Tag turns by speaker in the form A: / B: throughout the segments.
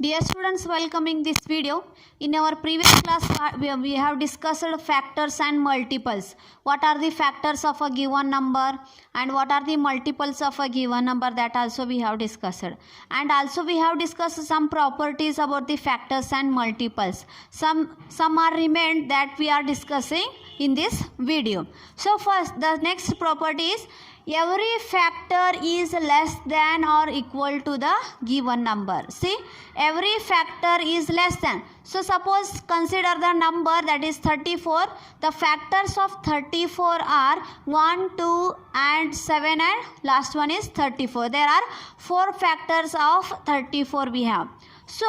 A: Dear students, welcoming this video. In our previous class, we have discussed factors and multiples. What are the factors of a given number and what are the multiples of a given number, that also we have discussed. And also we have discussed some properties about the factors and multiples. Some are remained that we are discussing in this video. So first, the next property is every factor is less than or equal to the given number. See, every factor is less than. So suppose consider the number that is 34. The factors of 34 are 1, 2 and 7 and last one is 34. There are 4 factors of 34 we have. So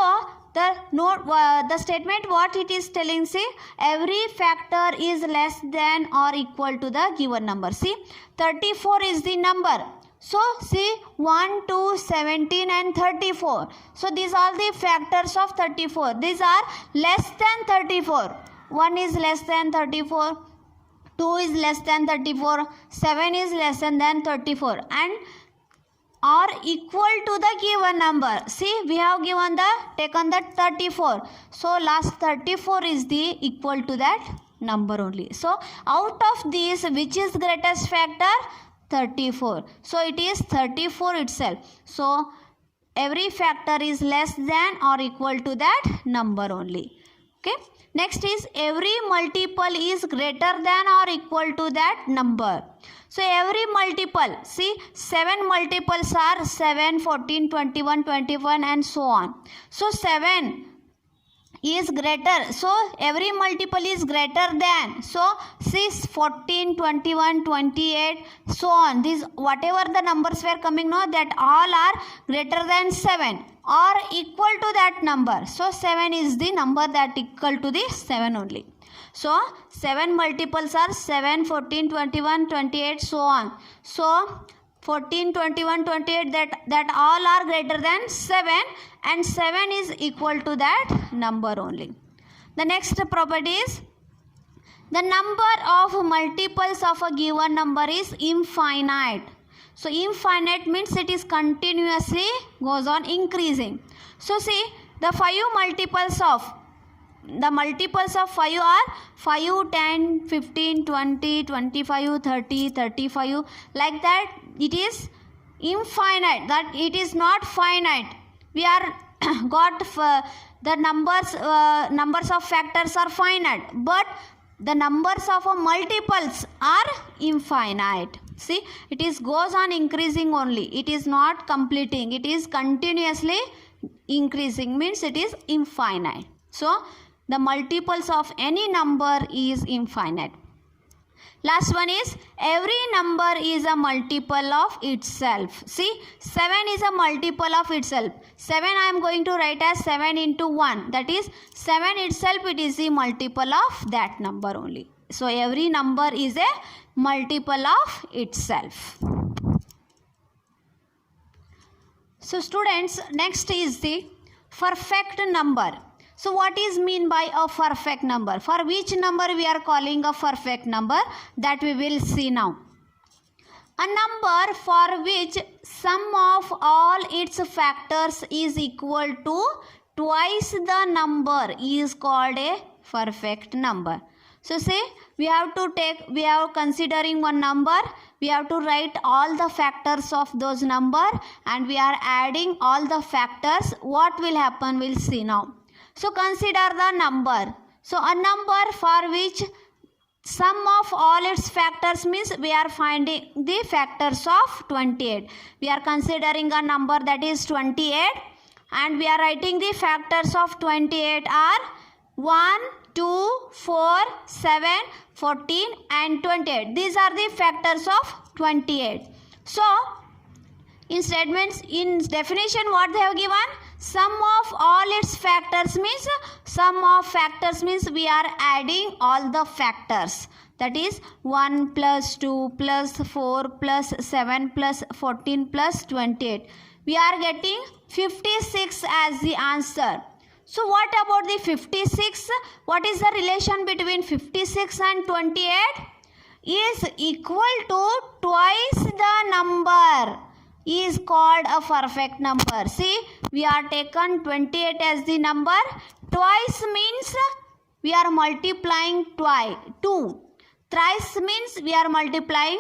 A: the statement what it is telling, see, every factor is less than or equal to the given number. See, 34 is the number. So see, 1, 2, 17 and 34. So these are the factors of 34. These are less than 34. 1 is less than 34. 2 is less than 34. 7 is less than 34. And are equal to the given number. See, we have taken the 34. So last 34 is the equal to that number only. So out of these, which is greatest factor? 34. So it is 34 itself. So every factor is less than or equal to that number only. Okay. Next is every multiple is greater than or equal to that number. So every multiple, see, 7 multiples are 7, 14, 21, 21 and so on. So 7 is greater. So every multiple is greater than. So 6, 14, 21, 28, so on. These whatever the numbers were coming now, that all are greater than 7 or equal to that number. So 7 is the number that equal to the 7 only. So 7 multiples are 7, 14, 21, 28, so on. So 14, 21, 28, that all are greater than 7 and 7 is equal to that number only. The next property is the number of multiples of a given number is infinite. So infinite means it is continuously goes on increasing. So see, the 5 multiples of 5 are 5, 10, 15, 20, 25, 30, 35. Like that, it is infinite, that it is not finite. We are got the numbers of factors are finite, but the numbers of multiples are infinite. See, it is goes on increasing only. It is not completing. It is continuously increasing, means it is infinite. So the multiples of any number is infinite. Last one is every number is a multiple of itself. See, 7 is a multiple of itself. 7 I am going to write as 7 into 1. That is 7 itself, it is the multiple of that number only. So every number is a multiple of itself. So students, next is the perfect number. So what is mean by a perfect number? For which number we are calling a perfect number, that we will see now. A number for which sum of all its factors is equal to twice the number is called a perfect number. So say we are considering one number, we have to write all the factors of those number and we are adding all the factors. What will happen, we'll see now. So consider the number. So a number for which sum of all its factors means we are finding the factors of 28. We are considering a number that is 28 and we are writing the factors of 28 are 1, 2, 4, 7, 14 and 28. These are the factors of 28. So in statements, in definition, what they have given? Sum of all its factors means, sum of factors means we are adding all the factors. That is 1 plus 2 plus 4 plus 7 plus 14 plus 28. We are getting 56 as the answer. So what about the 56? What is the relation between 56 and 28? Is equal to twice the number. is called a perfect number. See, we are taken 28 as the number. Twice means we are multiplying 2. Thrice means we are multiplying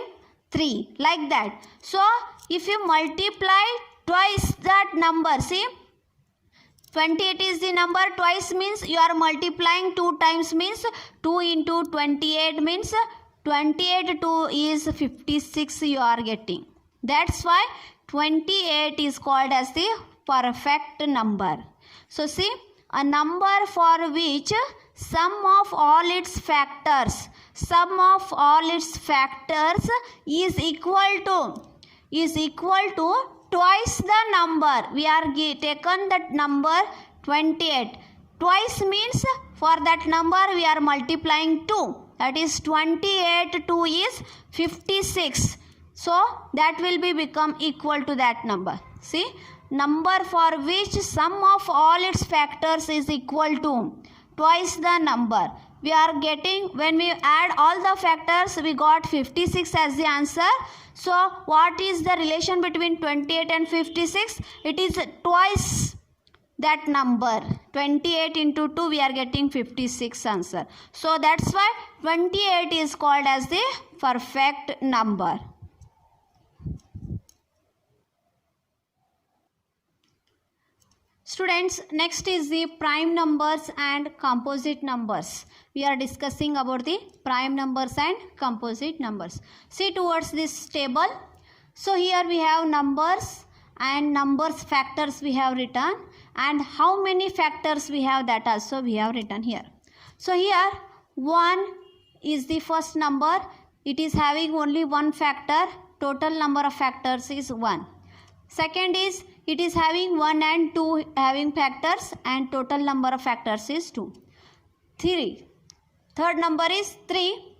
A: 3. Like that. So, if you multiply twice that number, see, 28 is the number, twice means you are multiplying 2 times means 2 into 28 means 28 2 is 56 you are getting. That's why 28 is called as the perfect number. So see, a number for which sum of all its factors is equal to twice the number. We are taken that number 28. Twice means for that number we are multiplying 2. That is 28 2 is 56. So that will be become equal to that number. See, number for which sum of all its factors is equal to twice the number. We are getting, when we add all the factors, we got 56 as the answer. So what is the relation between 28 and 56? It is twice that number. 28 into 2 we are getting 56 answer. So that's why 28 is called as the perfect number. Students, next is the prime numbers and composite numbers. We are discussing about the prime numbers and composite numbers. See towards this table. So here we have numbers and numbers factors we have written, and how many factors we have, that also we have written here. So here 1 is the first number. It is having only one factor. Total number of factors is 1. Second is, it is having 1 and 2 having factors, and total number of factors is 2. 3. Third number is 3.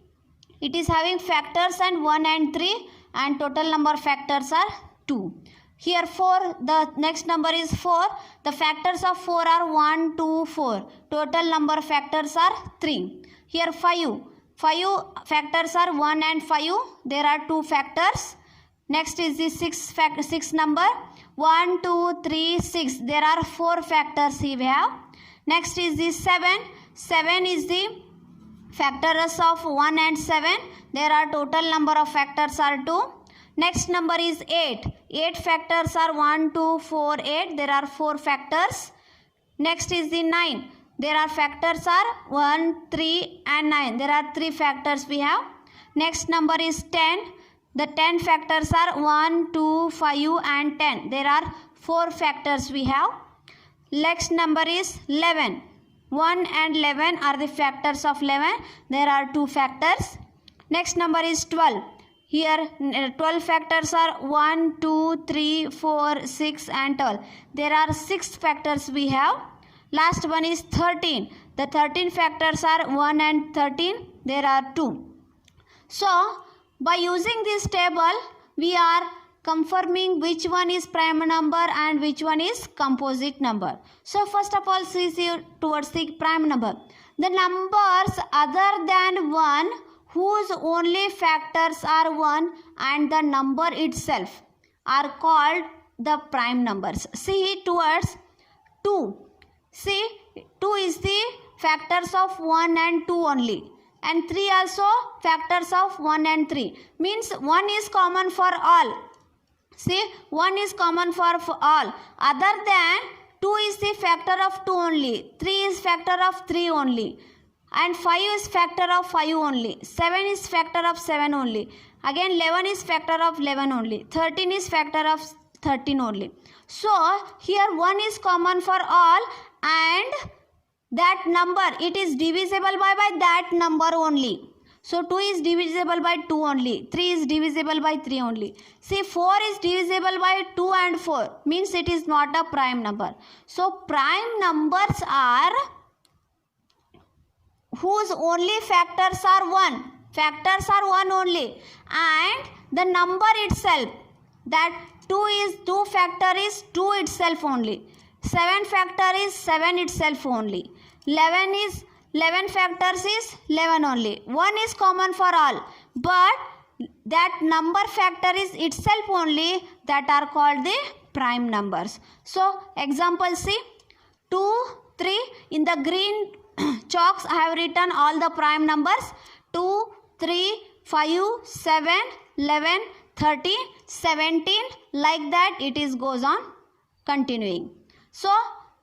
A: It is having factors and 1 and 3, and total number of factors are 2. Here 4, the next number is 4. The factors of 4 are 1, 2, 4. Total number of factors are 3. Here 5. 5 factors are 1 and 5. There are 2 factors. Next is the 6 number. 1, 2, 3, 6. There are 4 factors we have. Next is the 7. 7 is the factors of 1 and 7. There are total number of factors are 2. Next number is 8. 8 factors are 1, 2, 4, 8. There are 4 factors. Next is the 9. There are factors are 1, 3 and 9. There are 3 factors we have. Next number is 10. The 10 factors are 1, 2, 5 and 10. There are 4 factors we have. Next number is 11. 1 and 11 are the factors of 11. There are 2 factors. Next number is 12. Here 12 factors are 1, 2, 3, 4, 6 and 12. There are 6 factors we have. Last one is 13. The 13 factors are 1 and 13. There are 2. So, by using this table, we are confirming which one is prime number and which one is composite number. So, first of all, see towards the prime number. The numbers other than 1 whose only factors are 1 and the number itself are called the prime numbers. See towards 2. See, 2 is the factors of 1 and 2 only. And 3 also factors of 1 and 3. Means 1 is common for all. See, 1 is common for all. Other than 2 is the factor of 2 only. 3 is factor of 3 only. And 5 is factor of 5 only. 7 is factor of 7 only. Again 11 is factor of 11 only. 13 is factor of 13 only. So, here 1 is common for all, and that number, it is divisible by that number only. So 2 is divisible by 2 only. 3 is divisible by 3 only. See, 4 is divisible by 2 and 4. Means it is not a prime number. So prime numbers are whose only factors are 1. Factors are 1 only. And the number itself, that 2 factor is 2 itself only. 7 factor is 7 itself only. 11 factors is 11 only. 1 is common for all. But that number factor is itself only, that are called the prime numbers. So example see, 2, 3. In the green chalks I have written all the prime numbers, 2, 3, 5, 7, 11, 13, 17, like that it is goes on continuing. So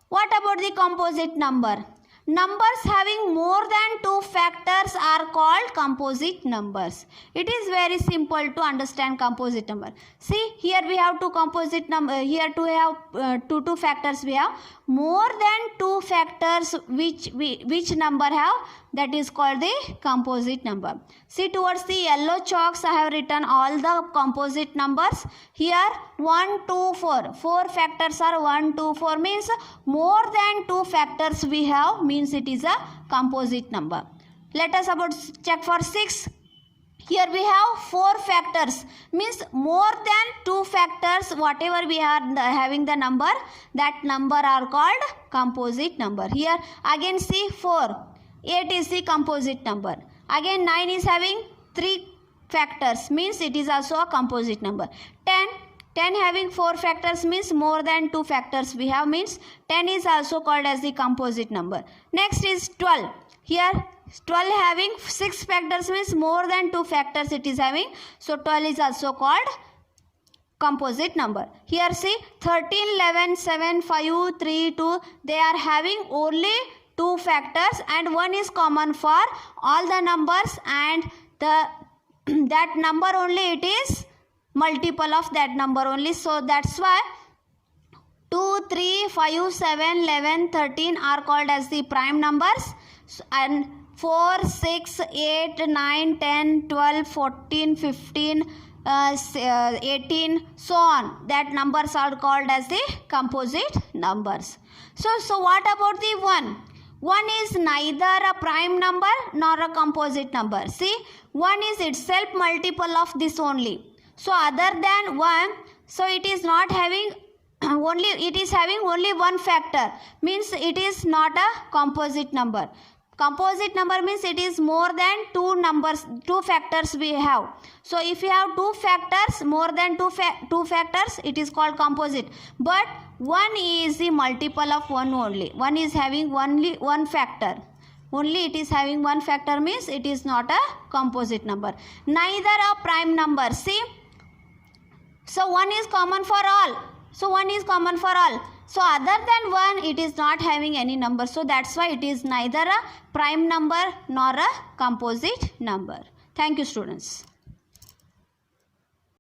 A: what about the composite number? Numbers having more than 2 factors are called composite numbers. It is very simple to understand composite number. See, here we have two composite number. Here to have two factors we have. More than 2 factors which number have, that is called the composite number. See, towards the yellow chalks I have written all the composite numbers. Here 1, 2, 4. 4 factors are 1, 2, 4 means more than 2 factors we have, means it is a composite number. Let us check for 6. Here we have 4 factors, means more than 2 factors whatever we are having the number, that number are called composite number. Here again see 4. 8 is the composite number. Again 9 is having 3 factors, means it is also a composite number. 10 having 4 factors means more than 2 factors we have, means 10 is also called as the composite number. Next is 12. Here 12 having 6 factors means more than 2 factors it is having. So 12 is also called composite number. Here see 13, 11, 7, 5, 3, 2. They are having only 2 factors and one is common for all the numbers, and that number only it is multiple of that number only. So that's why 2, 3, 5, 7, 11, 13 are called as the prime numbers, and 4, 6, 8, 9, 10, 12, 14, 15, 18, so on. That numbers are called as the composite numbers. So what about the 1? 1 is neither a prime number nor a composite number. See, 1 is itself multiple of this only. So other than 1, so it is not having it is having only 1 factor, means it is not a composite number. Composite number means it is more than 2 factors we have. So if you have 2 factors, more than 2 factors, it is called composite. But 1 is the multiple of 1 only. 1 is having only 1 factor. Only it is having 1 factor means it is not a composite number. Neither a prime number. See, so 1 is common for all. So 1 is common for all. So other than 1, it is not having any number. So that's why it is neither a prime number nor a composite number. Thank you, students.